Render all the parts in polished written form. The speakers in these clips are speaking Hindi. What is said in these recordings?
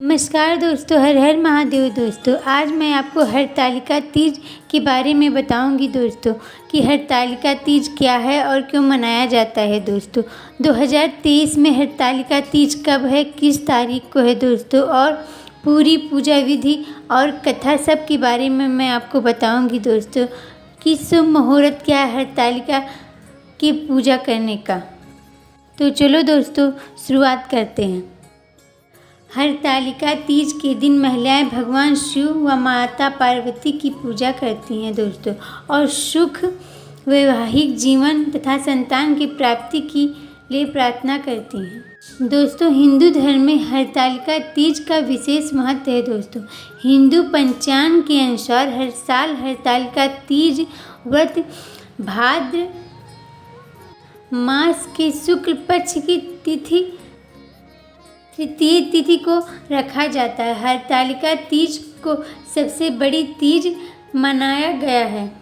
नमस्कार दोस्तों, हर हर महादेव दोस्तों। आज मैं आपको हरतालिका तीज के बारे में बताऊंगी दोस्तों कि हरतालिका तीज क्या है और क्यों मनाया जाता है दोस्तों। 2023 में हरतालिका तीज कब है, किस तारीख को है दोस्तों, और पूरी पूजा विधि और कथा सब के बारे में मैं आपको बताऊंगी दोस्तों कि शुभ मुहूर्त क्या है हरतालिका की पूजा करने का। तो चलो दोस्तों शुरुआत करते हैं। हरतालिका तीज के दिन महिलाएं भगवान शिव व माता पार्वती की पूजा करती हैं दोस्तों और सुख वैवाहिक जीवन तथा संतान की प्राप्ति के लिए प्रार्थना करती हैं दोस्तों। हिंदू धर्म में हरतालिका तीज का विशेष महत्व है दोस्तों। हिंदू पंचांग के अनुसार हर साल हरतालिका तीज व्रत भाद्र मास के शुक्ल पक्ष की तिथि तृतीय तिथि को रखा जाता है। हरतालिका तीज को सबसे बड़ी तीज मनाया गया है।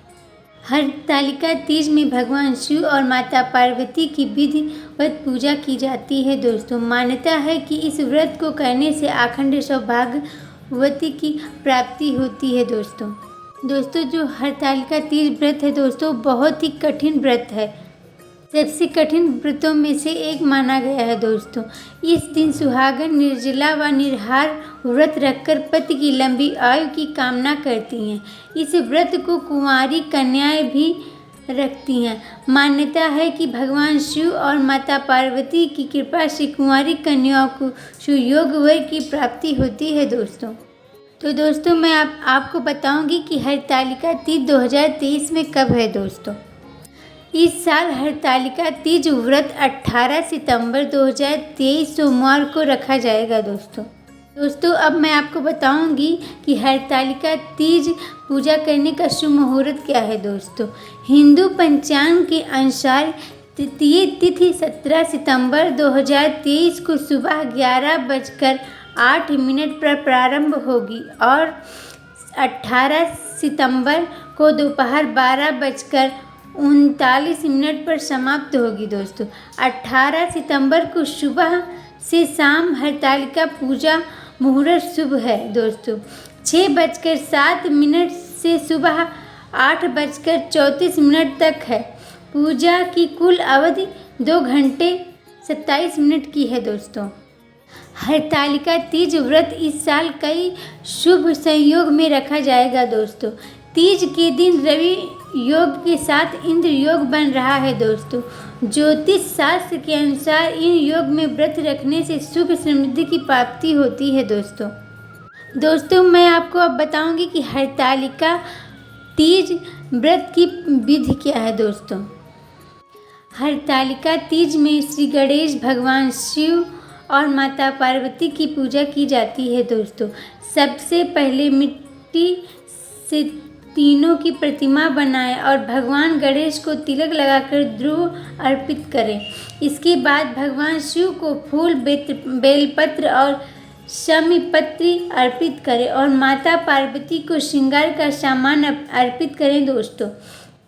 हरतालिका तीज में भगवान शिव और माता पार्वती की विधिवत पूजा की जाती है दोस्तों। मान्यता है कि इस व्रत को करने से अखंड सौभाग्यवती की प्राप्ति होती है दोस्तों जो हरतालिका तीज व्रत है दोस्तों बहुत ही कठिन व्रत है। सबसे कठिन व्रतों में से एक माना गया है दोस्तों। इस दिन सुहागन निर्जला व निराहार व्रत रखकर पति की लंबी आयु की कामना करती हैं। इस व्रत को कुंवारी कन्याएं भी रखती हैं। मान्यता है कि भगवान शिव और माता पार्वती की कृपा से कुंवारी कन्याओं को सुयोग वर की प्राप्ति होती है दोस्तों। तो दोस्तों मैं आपको बताऊंगी कि हरतालिका तीज 2023 में कब है दोस्तों। इस साल हरतालिका तीज व्रत 18 सितंबर 2023 सोमवार को रखा जाएगा दोस्तों अब मैं आपको बताऊंगी कि हरतालिका तीज पूजा करने का शुभ मुहूर्त क्या है दोस्तों। हिंदू पंचांग के अनुसार तृतीय तिथि 17 सितंबर 2023 को सुबह 11:08 पर प्रारंभ होगी और 18 सितंबर को दोपहर 12:39 पर समाप्त होगी दोस्तों। 18 सितंबर को सुबह से शाम हरतालिका पूजा मुहूर्त शुभ है दोस्तों। 6:07 से सुबह 8:34 तक है। पूजा की कुल अवधि 2 घंटे 27 मिनट की है दोस्तों। हरतालिका तीज व्रत इस साल कई शुभ संयोग में रखा जाएगा दोस्तों। तीज के दिन रवि योग के साथ इंद्र योग बन रहा है दोस्तों। ज्योतिष शास्त्र के अनुसार इन योग में व्रत रखने से सुख समृद्धि की प्राप्ति होती है दोस्तों मैं आपको अब बताऊंगी कि हरतालिका तीज व्रत की विधि क्या है दोस्तों। हरतालिका तीज में श्री गणेश भगवान शिव और माता पार्वती की पूजा की जाती है दोस्तों। सबसे पहले मिट्टी से तीनों की प्रतिमा बनाएं और भगवान गणेश को तिलक लगाकर ध्रुव अर्पित करें। इसके बाद भगवान शिव को फूल बेलपत्र और शमीपत्री अर्पित करें और माता पार्वती को श्रृंगार का सामान अर्पित करें दोस्तों।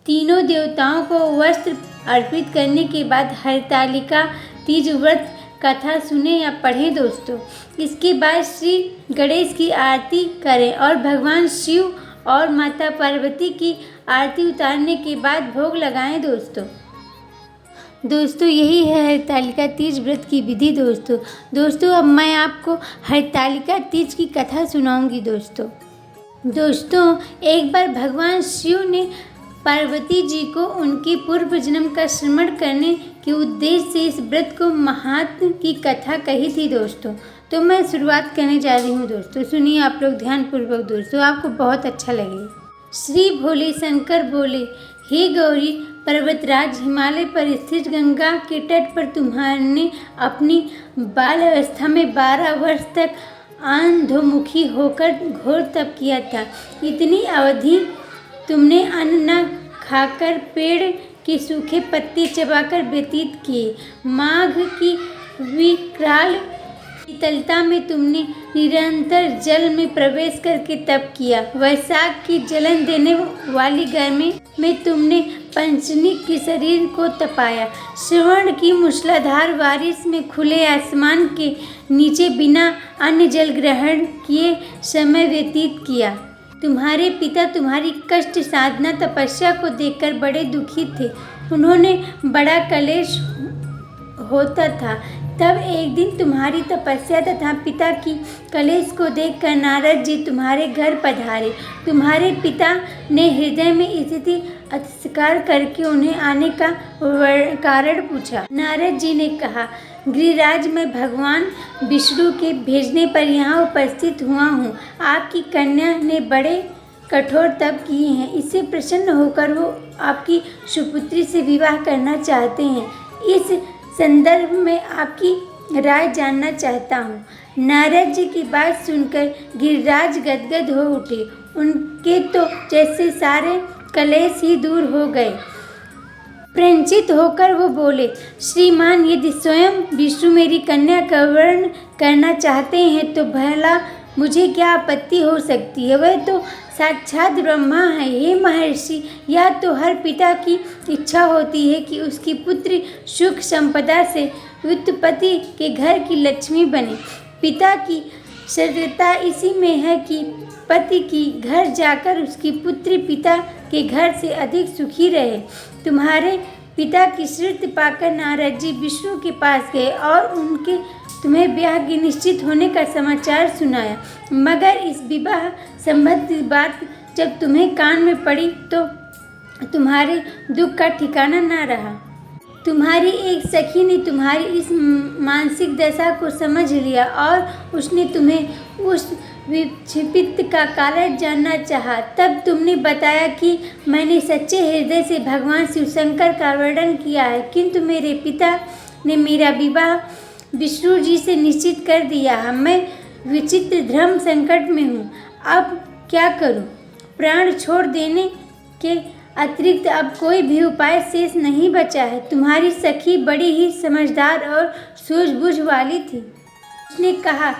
तीनों देवताओं को वस्त्र अर्पित करने के बाद हरतालिका तीज व्रत कथा सुने या पढ़ें दोस्तों। इसके बाद श्री गणेश की आरती करें और भगवान शिव और माता पार्वती की आरती उतारने के बाद भोग लगाएं दोस्तों यही है हरतालिका तीज व्रत की विधि दोस्तों अब मैं आपको हरतालिका तीज की कथा सुनाऊंगी दोस्तों एक बार भगवान शिव ने पार्वती जी को उनके पूर्व जन्म का स्मरण करने के उद्देश्य से इस व्रत को महात्म की कथा कही थी दोस्तों। तो मैं शुरुआत करने जा रही हूँ दोस्तों, सुनिए आप लोग ध्यानपूर्वक दोस्तों, आपको बहुत अच्छा लगेगा। श्री भोले शंकर बोले, हे गौरी पर्वतराज, हिमालय पर स्थित गंगा के तट पर तुम्हारे अपनी बाल अवस्था में 12 वर्ष तक अंधोमुखी होकर घोर तप किया था। इतनी अवधि तुमने अन्न न खाकर पेड़ के सूखे पत्ते चबाकर व्यतीत किए। माघ की विकराल शीतलता में तुमने निरंतर जल में प्रवेश करके तप किया। वैशाख की जलन देने वाली गर्मी में तुमने पंचनिक के शरीर को तपाया। श्रवण की मूसलाधार बारिश में खुले आसमान के नीचे बिना अन्न जल ग्रहण किए समय व्यतीत किया। तुम्हारे पिता तुम्हारी कष्ट साधना तपस्या को देखकर बड़े दुखी थे। उन्होंने बड़ा कलेश होता था। तब एक दिन तुम्हारी तपस्या तथा पिता की कलेश को देखकर नारद जी तुम्हारे घर पधारे। तुम्हारे पिता ने हृदय में स्थिति अस्वीकार करके उन्हें आने का कारण पूछा। नारद जी ने कहा, गिरिराज, मैं भगवान विष्णु के भेजने पर यहाँ उपस्थित हुआ हूँ। आपकी कन्या ने बड़े कठोर तप किए हैं। इससे प्रसन्न होकर वो आपकी सुपुत्री से विवाह करना चाहते हैं। इस संदर्भ में आपकी राय जानना चाहता हूँ। नारद जी की बात सुनकर गिरिराज गदगद हो उठे। उनके तो जैसे सारे कलेश ही दूर हो गए। प्रंचित होकर वो बोले, श्रीमान, यदि स्वयं विष्णु मेरी कन्या का वर्ण करना चाहते हैं तो भला मुझे क्या आपत्ति हो सकती है। वह तो साक्षात ब्रह्मा है। हे महर्षि, या तो हर पिता की इच्छा होती है कि उसकी पुत्री सुख संपदा से उत्पत्ति के घर की लक्ष्मी बने। पिता की श्रद्धा इसी में है कि पति की घर जाकर उसकी पुत्री पिता के घर से अधिक सुखी रहे। तुम्हारे पिता की श्रुति पाकर नारद जी विष्णु के पास गए और उनके तुम्हें ब्याह के निश्चित होने का समाचार सुनाया। मगर इस विवाह संबंधी बात जब तुम्हें कान में पड़ी तो तुम्हारे दुख का ठिकाना न रहा। तुम्हारी एक सखी ने तुम्हारी इस मानसिक दशा को समझ लिया और उसने तुम्हें उस विक्षिप्त का कारण जानना चाहा। तब तुमने बताया कि मैंने सच्चे हृदय से भगवान शिवशंकर का वर्णन किया है, किंतु मेरे पिता ने मेरा विवाह विष्णु जी से निश्चित कर दिया है। मैं विचित्र धर्म संकट में हूँ। अब क्या करूँ? प्राण छोड़ देने के अतिरिक्त अब कोई भी उपाय शेष नहीं बचा है। तुम्हारी सखी बड़ी ही समझदार और सूझबूझ वाली थी। उसने कहा,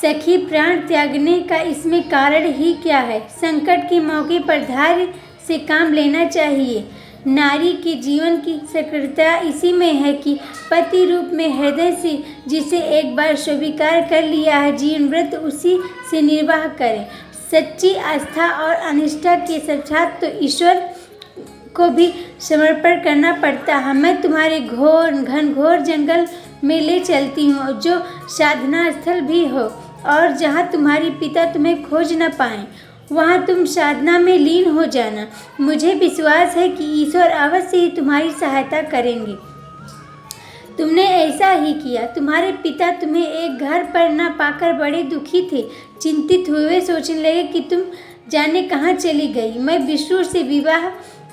सखी, प्राण त्यागने का इसमें कारण ही क्या है? संकट के मौके पर धैर्य से काम लेना चाहिए। नारी के जीवन की सक्रियता इसी में है कि पति रूप में हृदय से जिसे एक बार स्वीकार कर लिया है, जीवन व्रत उसी से निर्वाह करे। सच्ची आस्था और अनिष्ठा के साथ तो ईश्वर को भी समर्पण करना पड़ता है। मैं तुम्हारे घनघोर जंगल में ले चलती हूँ, जो साधना स्थल भी हो, और जहाँ तुम्हारे पिता तुम्हें खोज न पाएं, वहाँ तुम साधना में लीन हो जाना। मुझे विश्वास है कि ईश्वर अवश्य ही तुम्हारी सहायता करेंगे। तुमने ऐसा ही किया। तुम्हारे पिता तुम्हें एक घर पर न पाकर बड़े दुखी थे। चिंतित हुए सोचने लगे कि तुम जाने कहाँ चली गई। मैं विष्णु से विवाह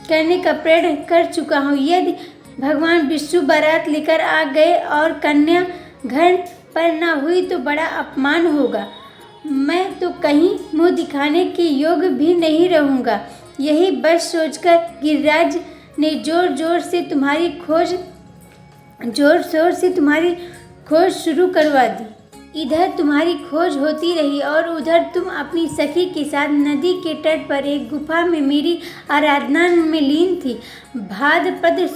करने का प्रण कर चुका हूँ। यदि भगवान विष्णु बारात लेकर आ गए और कन्या घर पर न हुई तो बड़ा अपमान होगा। मैं तो कहीं मुंह दिखाने के योग्य भी नहीं रहूँगा। यही बस सोचकर गिरिराज ने जोर शोर से तुम्हारी खोज शुरू करवा दी। इधर तुम्हारी खोज होती रही और उधर तुम अपनी सखी के साथ नदी के तट पर एक गुफा में मेरी आराधना में लीन थी। भाद्रपद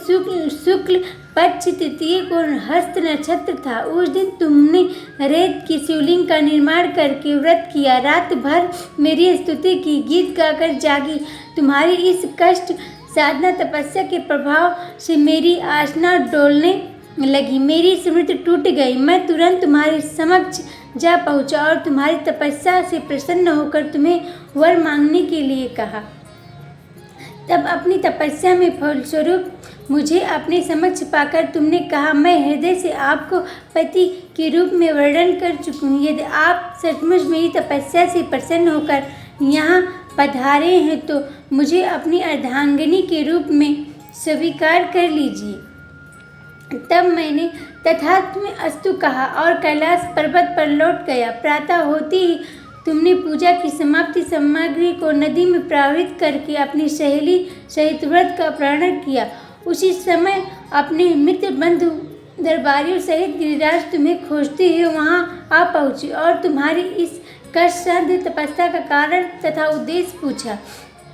शुक्ल पक्ष तृतीय को हस्त नक्षत्र था। उस दिन तुमने रेत की शिवलिंग का निर्माण करके व्रत किया। रात भर मेरी स्तुति की, गीत गाकर जागी। तुम्हारी इस कष्ट साधना तपस्या के प्रभाव से मेरी आसना डोलने लगी। मेरी स्मृति टूट गई। मैं तुरंत तुम्हारे समक्ष जा पहुंचा और तुम्हारी तपस्या से प्रसन्न होकर तुम्हें वर मांगने के लिए कहा। तब अपनी तपस्या में फलस्वरूप मुझे अपने समक्ष पाकर तुमने कहा, मैं हृदय से आपको पति के रूप में वर्णन कर चुकी हूँ। यदि आप सचमुच मेरी तपस्या से प्रसन्न होकर यहाँ पधारे हैं तो मुझे अपनी अर्धांगिनी के रूप में स्वीकार कर लीजिए। तब मैंने तथात्म अस्तु कहा और कैलाश पर्वत पर लौट गया। प्रातः होते ही तुमने पूजा की समाप्ति सामग्री को नदी में प्रवाहित करके अपनी सहेली सहित व्रत का प्रारंभ किया। उसी समय अपने मित्र बंधु दरबारियों सहित गिरिराज तुम्हें खोजते हुए वहां आ पहुंचे और तुम्हारी इस कष्टसाध्य तपस्या का कारण तथा उद्देश्य पूछा।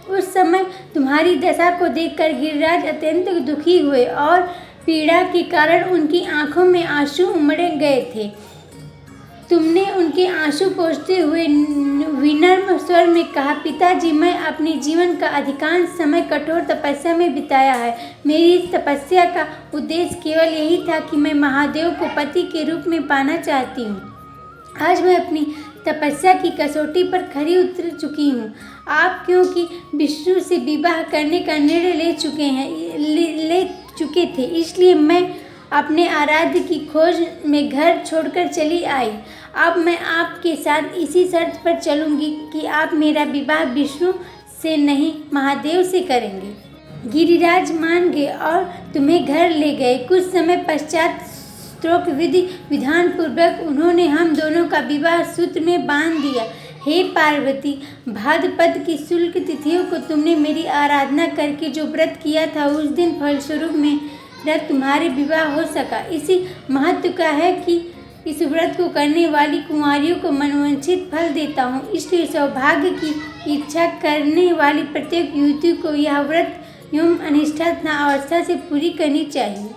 उस समय तुम्हारी दशा को देखकर गिरिराज अत्यंत दुखी हुए और पीड़ा के कारण उनकी आंखों में आंसू उमड़ गए थे। तुमने उनके आंसू पोंछते हुए विनम्र स्वर में कहा, पिताजी, मैं अपने जीवन का अधिकांश समय कठोर तपस्या में बिताया है। मेरी इस तपस्या का उद्देश्य केवल यही था कि मैं महादेव को पति के रूप में पाना चाहती हूँ। आज मैं अपनी तपस्या की कसौटी पर खरी उतर चुकी हूँ। आप क्योंकि विष्णु से विवाह करने का निर्णय ले चुके थे, इसलिए मैं अपने आराध्य की खोज में घर छोड़कर चली आई। अब मैं आपके साथ इसी शर्त पर चलूंगी कि आप मेरा विवाह विष्णु से नहीं महादेव से करेंगे। गिरिराज मान गए और तुम्हें घर ले गए। कुछ समय पश्चात स्त्रोत्र विधि विधान पूर्वक उन्होंने हम दोनों का विवाह सूत्र में बांध दिया। हे पार्वती, भाद्रपद की शुक्ल तिथियों को तुमने मेरी आराधना करके जो व्रत किया था, उस दिन फलस्वरूप मेरा तुम्हारे विवाह हो सका। इसी महत्व का है कि इस व्रत को करने वाली कुंवारियों को मनोवांछित फल देता हूँ। इसलिए सौभाग्य की इच्छा करने वाली प्रत्येक युवती को यह व्रत एवं अनिष्ठा अवस्था से पूरी करनी चाहिए।